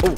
Oh.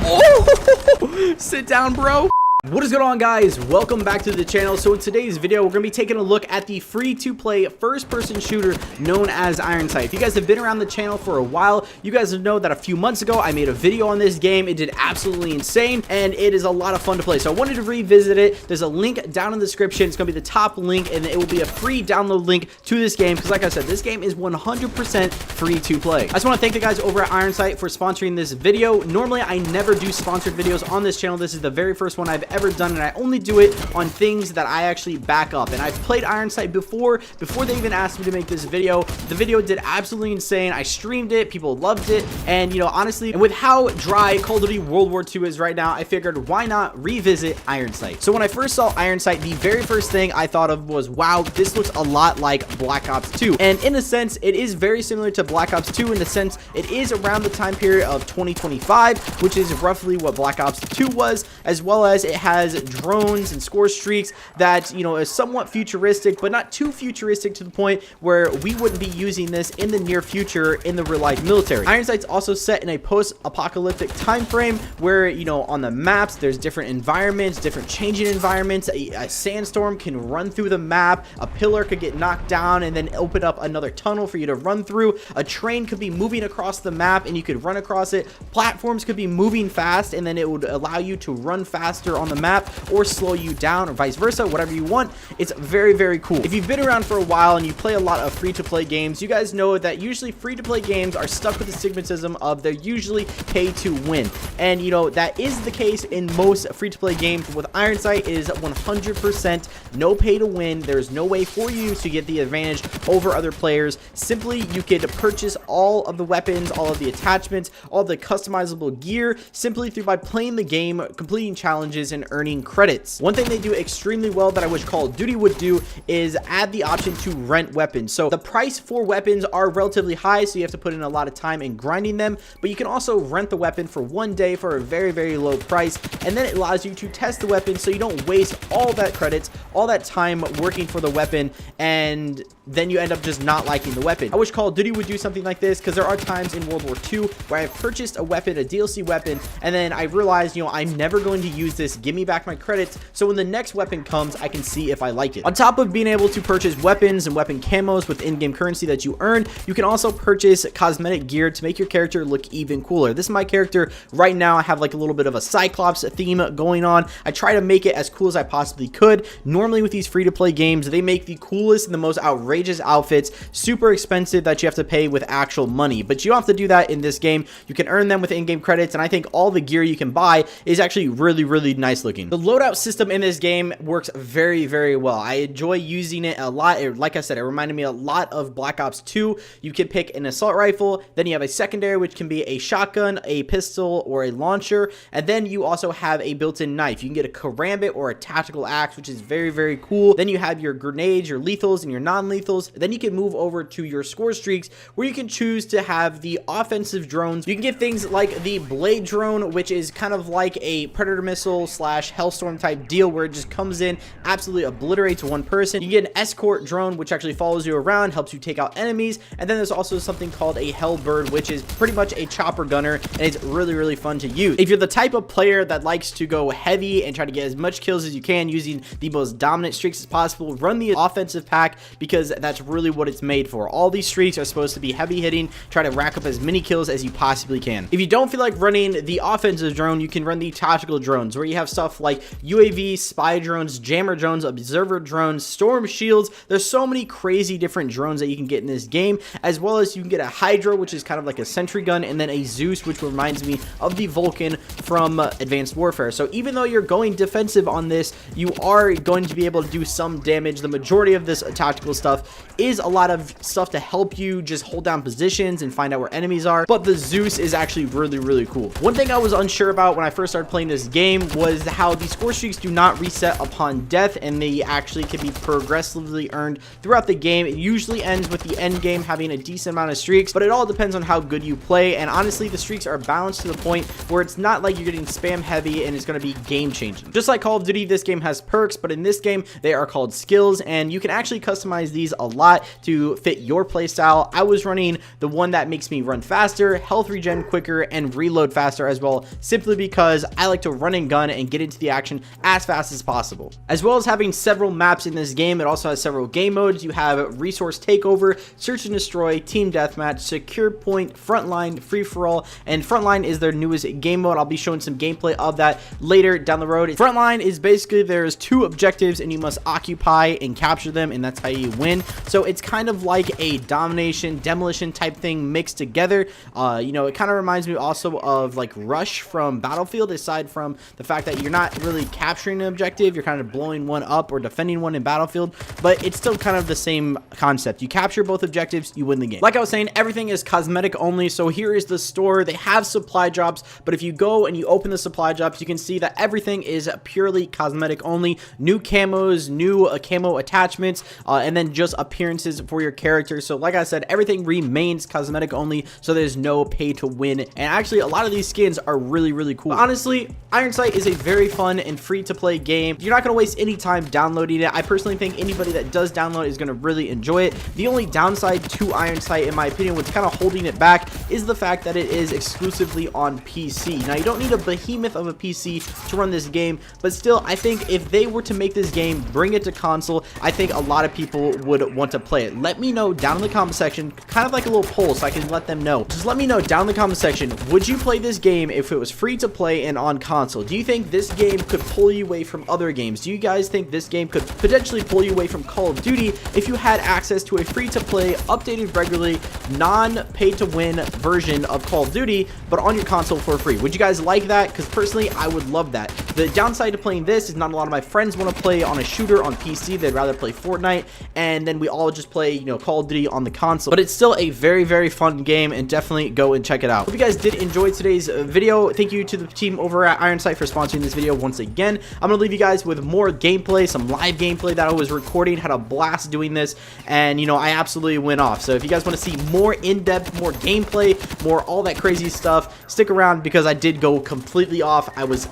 Oh! Sit down, bro. What is going on, guys? Welcome back to the channel. So in today's video, we're going to be taking a look at the free-to-play first-person shooter known as Ironsight. If you guys have been around the channel for a while, you guys know that a few months ago, I made a video on this game. It did absolutely insane, and it is a lot of fun to play. So I wanted to revisit it. There's a link down in the description. It's going to be the top link, and it will be a free download link to this game, because like I said, this game is 100% free to play. I just want to thank the guys over at Ironsight for sponsoring this video. Normally, I never do sponsored videos on this channel. This is the very first one I've ever done, and I only do it on things that I actually back up. And I've played Ironsight before they even asked me to make this video. The video did absolutely insane. I streamed it, people loved it, and you know, honestly, and with how dry Call of Duty World War II is right now, I figured why not revisit Ironsight. So when I first saw Ironsight, the very first thing I thought of was, wow, this looks a lot like Black Ops 2. And in a sense, it is very similar to Black Ops 2 in the sense it is around the time period of 2025, which is roughly what Black Ops 2 was, as well as it has drones and score streaks that, you know, is somewhat futuristic, but not too futuristic to the point where we wouldn't be using this in the near future in the real life military. Ironsight's also set in a post-apocalyptic time frame where, you know, on the maps there's different environments, different changing environments. A sandstorm can run through the map, a pillar could get knocked down and then open up another tunnel for you to run through, a train could be moving across the map and you could run across it, platforms could be moving fast and then it would allow you to run faster on the map or slow you down, or vice versa, whatever you want. It's very, very cool. If you've been around for a while and you play a lot of free-to-play games, you guys know that usually free-to-play games are stuck with the stigmatism of they're usually pay to win, and you know that is the case in most free-to-play games. With Ironsight, it is 100% no pay to win. There's no way for you to get the advantage over other players. Simply, you can purchase all of the weapons, all of the attachments, all the customizable gear simply through by playing the game, completing challenges, and earning credits. One thing they do extremely well that I wish Call of Duty would do is add the option to rent weapons. So the price for weapons are relatively high, so you have to put in a lot of time in grinding them, but you can also rent the weapon for one day for a very, very low price, and then it allows you to test the weapon so you don't waste all that credits, all that time working for the weapon, and then you end up just not liking the weapon. I wish Call of Duty would do something like this, because there are times in World War II where I've purchased a weapon, a DLC weapon, and then I realized, you know, I'm never going to use this. Give me back my credits, so when the next weapon comes, I can see if I like it. On top of being able to purchase weapons and weapon camos with in-game currency that you earn, you can also purchase cosmetic gear to make your character look even cooler. This is my character right now. I have like a little bit of a Cyclops theme going on. I try to make it as cool as I possibly could. Normally with these free-to-play games, they make the coolest and the most outrageous outfits super expensive that you have to pay with actual money, but you don't have to do that in this game. You can earn them with in-game credits, and I think all the gear you can buy is actually really, really nice looking. The loadout system in this game works very, very well. I enjoy using it a lot. Like I said, it reminded me a lot of Black Ops 2. You can pick an assault rifle, then you have a secondary, which can be a shotgun, a pistol, or a launcher, and then you also have a built-in knife. You can get a karambit or a tactical axe, which is very, very cool. Then you have your grenades, your lethals, and your non-lethals. Then you can move over to your score streaks, where you can choose to have the offensive drones. You can get things like the blade drone, which is kind of like a predator missile slash hellstorm type deal, where it just comes in, absolutely obliterates one person. You get an escort drone, which actually follows you around, helps you take out enemies. And then there's also something called a hellbird, which is pretty much a chopper gunner, and it's really, really fun to use. If you're the type of player that likes to go heavy and try to get as much kills as you can using the most dominant streaks as possible, run the offensive pack, because that's really what it's made for. All these streaks are supposed to be heavy hitting, try to rack up as many kills as you possibly can. If you don't feel like running the offensive drone, you can run the tactical drones, where you have stuff like UAV, spy drones, jammer drones, observer drones, storm shields. There's so many crazy different drones that you can get in this game, as well as you can get a Hydra, which is kind of like a sentry gun, and then a Zeus, which reminds me of the Vulcan from Advanced Warfare. So even though you're going defensive on this, you are going to be able to do some damage. The majority of this tactical stuff is a lot of stuff to help you just hold down positions and find out where enemies are, but the Zeus is actually really, really cool. One thing I was unsure about when I first started playing this game was is how the score streaks do not reset upon death, and they actually can be progressively earned throughout the game. It usually ends with the end game having a decent amount of streaks, but it all depends on how good you play. And honestly, the streaks are balanced to the point where it's not like you're getting spam heavy and it's going to be game changing. Just like Call of Duty, this game has perks, but in this game they are called skills, and you can actually customize these a lot to fit your playstyle. I was running the one that makes me run faster, health regen quicker, and reload faster as well, simply because I like to run and gun and get into the action as fast as possible. As well as having several maps in this game, it also has several game modes. You have resource takeover, search and destroy, team deathmatch, secure point, frontline, free for all, and frontline is their newest game mode. I'll be showing some gameplay of that later down the road. Frontline is basically there's 2 objectives and you must occupy and capture them, and that's how you win. So it's kind of like a domination, demolition type thing mixed together. You know, it kind of reminds me also of like Rush from Battlefield, aside from the fact that you're not really capturing an objective, you're kind of blowing one up or defending one in Battlefield, but it's still kind of the same concept. You capture both objectives, you win the game. Like I was saying, everything is cosmetic only. So here is the store. They have supply drops, but if you go and you open the supply drops, you can see that everything is purely cosmetic only. New camos, new camo attachments, and then just appearances for your character. So like I said, everything remains cosmetic only, so there's no pay to win. And actually, a lot of these skins are really cool. But honestly, Ironsight is a very fun and free to play game. You're not going to waste any time downloading it. I personally think anybody that does download is going to really enjoy it. The only downside to Ironsight, in my opinion, what's kind of holding it back, is the fact that it is exclusively on PC. Now, you don't need a behemoth of a PC to run this game, but still, I think if they were to make this game, bring it to console, I think a lot of people would want to play it. Let me know down in the comment section, kind of like a little poll so I can let them know. Just let me know down in the comment section, would you play this game if it was free to play and on console? Do you think this game could pull you away from other games? Do you guys think this game could potentially pull you away from Call of Duty if you had access to a free to play, updated regularly, non-pay to win version of Call of Duty, but on your console for free? Would you guys like that? Because personally, I would love that. The downside to playing this is not a lot of my friends want to play on a shooter on PC. They'd rather play Fortnite, and then we all just play, you know, Call of Duty on the console. But it's still a very fun game, and definitely go and check it out. Hope you guys did enjoy today's video. Thank you to the team over at Ironsight for sponsoring this video once again. I'm gonna leave you guys with more gameplay, some live gameplay that I was recording. Had a blast doing this, and you know, I absolutely went off. So if you guys want to see more in-depth, more gameplay, more all that crazy stuff, stick around, because I did go completely off. I was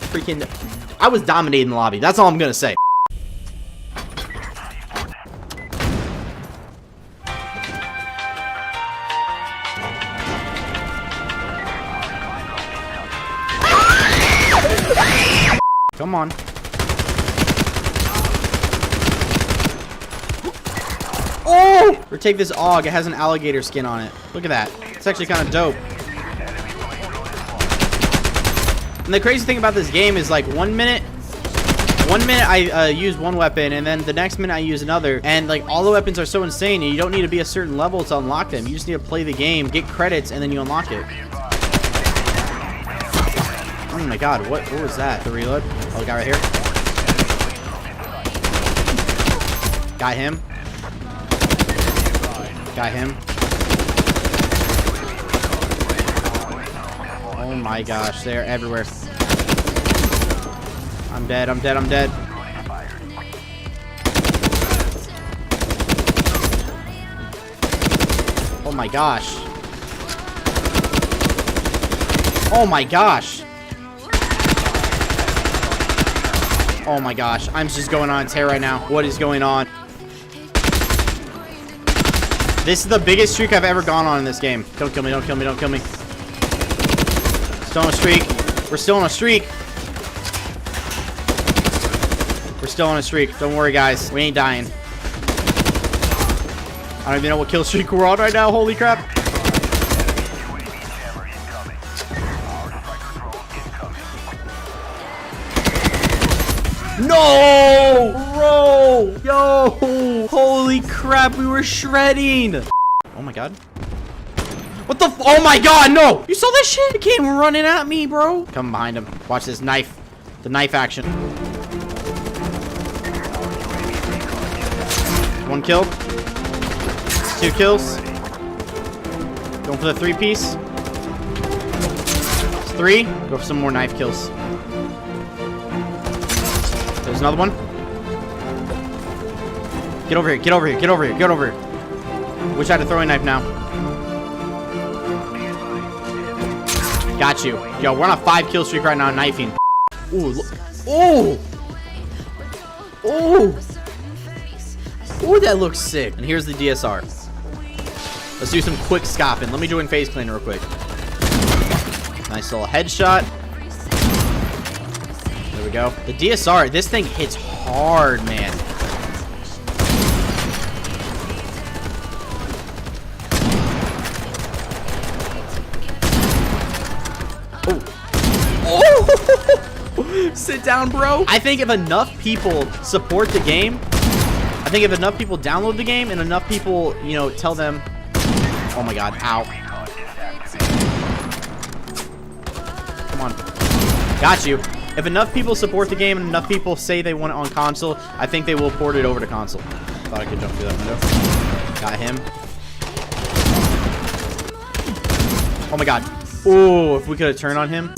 dominating the lobby. That's all I'm gonna say. Come on. Oh! Or take this AUG. It has an alligator skin on it. Look at that. It's actually kind of dope. And the crazy thing about this game is, like, one minute I use one weapon, and then the next minute I use another, and like all the weapons are so insane, and you don't need to be a certain level to unlock them. You just need to play the game, get credits, and then you unlock it. Oh my god, what was that? The reload? Oh, the guy right here. Got him. Got him. Oh my gosh, they're everywhere. I'm dead, I'm dead, I'm dead. Oh my gosh. Oh my gosh. Oh my gosh, I'm just going on a tear right now. What is going on? This is the biggest streak I've ever gone on in this game. Don't kill me, don't kill me, don't kill me. Still on a streak. We're still on a streak. We're still on a streak. Don't worry, guys. We ain't dying. I don't even know what kill streak we're on right now. Holy crap. No! Bro! Yo! Holy crap, we were shredding! Oh my god. What the f- Oh my god, no! You saw that shit? It came running at me, bro. Come behind him. Watch this knife. The knife action. One kill. 2 kills. Going for the 3-piece. It's 3. Go for some more knife kills. There's another one. Get over here. Get over here. Get over here. Get over here. Wish I had a throwing knife now. Got you. Yo, we're on a 5-kill streak right now, knifing. Ooh, look. Ooh. Ooh. Ooh, that looks sick. And here's the DSR. Let's do some quick scopping. Let me join FaZe Clan real quick. Nice little headshot. There we go. The DSR, this thing hits hard, man. Sit down, bro. I think if enough people support the game, I think if enough people download the game and enough people, you know, tell them, oh my god, ow. Come on. Got you. If enough people support the game and enough people say they want it on console, I think they will port it over to console. Thought I could jump through that window. Got him. Oh my god. Oh, if we could have turned on him.